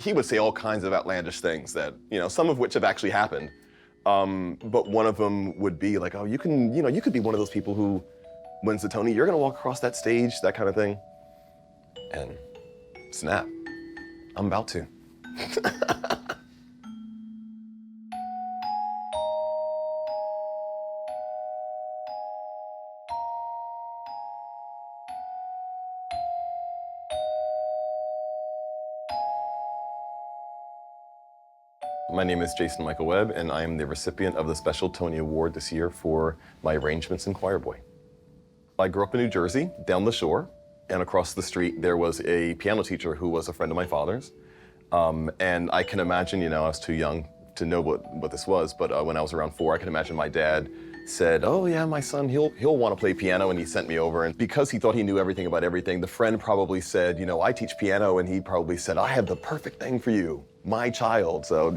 He would say all kinds of outlandish things that, some of which have actually happened. But one of them would be like, oh, you could be one of those people who wins the Tony. You're gonna walk across that stage, that kind of thing. And snap, I'm about to. My name is Jason Michael Webb, and I am the recipient of the Special Tony Award this year for my arrangements in Choir Boy. I grew up in New Jersey, down the shore, and across the street there was a piano teacher who was a friend of my father's. And I can imagine, I was too young to know what this was, but when I was around 4, I can imagine my dad said, oh yeah, my son, he'll want to play piano, and he sent me over. And because he thought he knew everything about everything, the friend probably said, I teach piano, and he probably said, I have the perfect thing for you, my child. So,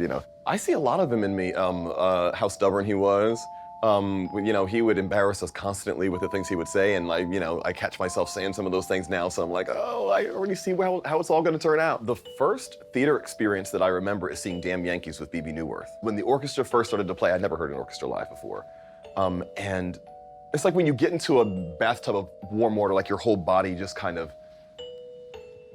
I see a lot of him in me, how stubborn he was. He would embarrass us constantly with the things he would say, and I catch myself saying some of those things now, so I'm like, oh, I already see how it's all gonna turn out. The first theater experience that I remember is seeing Damn Yankees with B.B. Newworth. When the orchestra first started to play, I'd never heard an orchestra live before. And it's like when you get into a bathtub of warm water, like your whole body just kind of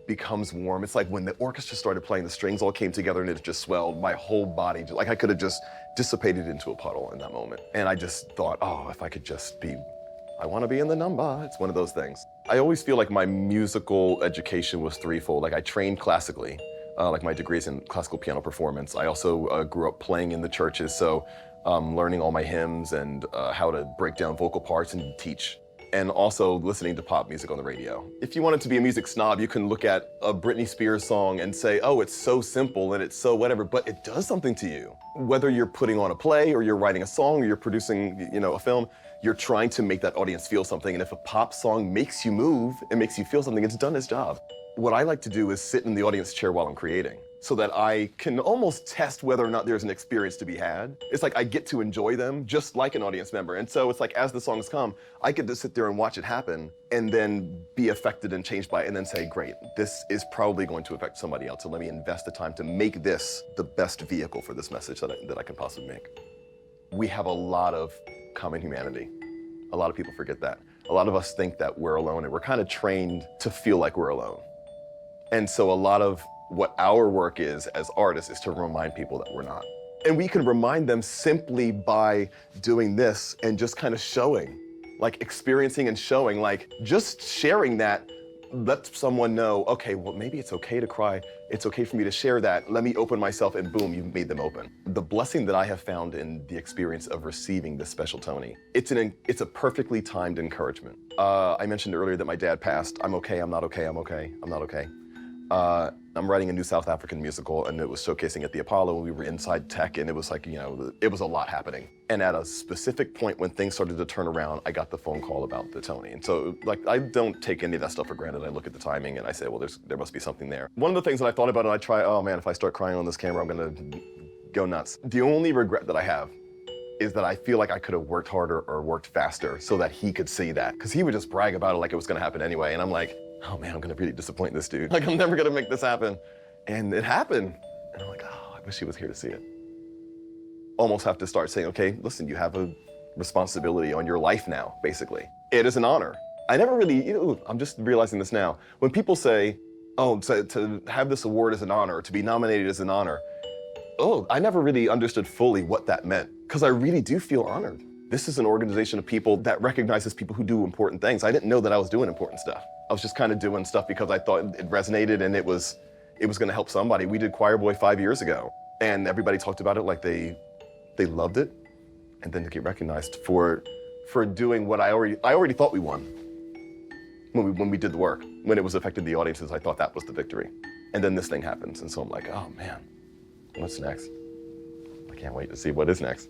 becomes warm. It's like when the orchestra started playing, the strings all came together and it just swelled. My whole body, like I could have just dissipated into a puddle in that moment. And I just thought, oh, if I could just I want to be in the number. It's one of those things. I always feel like my musical education was threefold. Like I trained classically, like my degrees in classical piano performance. I also grew up playing in the churches, so learning all my hymns and how to break down vocal parts and teach. And also listening to pop music on the radio. If you wanted to be a music snob, you can look at a Britney Spears song and say, oh, it's so simple and it's so whatever, but it does something to you. Whether you're putting on a play or you're writing a song or you're producing, a film, you're trying to make that audience feel something. And if a pop song makes you move and makes you feel something, it's done its job. What I like to do is sit in the audience chair while I'm creating, so that I can almost test whether or not there's an experience to be had. It's like I get to enjoy them just like an audience member. And so it's like as the songs come, I get to sit there and watch it happen and then be affected and changed by it and then say, great, this is probably going to affect somebody else. So let me invest the time to make this the best vehicle for this message that I can possibly make. We have a lot of common humanity. A lot of people forget that. A lot of us think that we're alone, and we're kind of trained to feel like we're alone. And so a lot of what our work is as artists is to remind people that we're not. And we can remind them simply by doing this and just kind of showing, like experiencing and showing, like just sharing that lets someone know, okay, well, maybe it's okay to cry. It's okay for me to share that. Let me open myself, and boom, you've made them open. The blessing that I have found in the experience of receiving this special Tony, it's a perfectly timed encouragement. I mentioned earlier that my dad passed. I'm okay, I'm not okay, I'm okay, I'm not okay. I'm writing a new South African musical, and it was showcasing at the Apollo, and we were inside tech, and it was like, it was a lot happening. And at a specific point when things started to turn around, I got the phone call about the Tony. And so, like, I don't take any of that stuff for granted. I look at the timing and I say, well, there must be something there. One of the things that I thought about, and I try, oh man, if I start crying on this camera, I'm gonna go nuts. The only regret that I have is that I feel like I could have worked harder or worked faster so that he could see that. Because he would just brag about it like it was gonna happen anyway, and I'm like, oh man, I'm gonna really disappoint this dude. Like, I'm never gonna make this happen. And it happened. And I'm like, oh, I wish he was here to see it. Almost have to start saying, okay, listen, you have a responsibility on your life now, basically. It is an honor. I never really, I'm just realizing this now. When people say, oh, to have this award is an honor, or to be nominated is an honor, oh, I never really understood fully what that meant, because I really do feel honored. This is an organization of people that recognizes people who do important things. I didn't know that I was doing important stuff. I was just kind of doing stuff because I thought it resonated and it was gonna help somebody. We did Choir Boy 5 years ago, and everybody talked about it like they loved it. And then to get recognized for doing what I already thought we won when we did the work. When it was affecting the audiences, I thought that was the victory. And then this thing happens, and so I'm like, oh man, what's next? I can't wait to see what is next.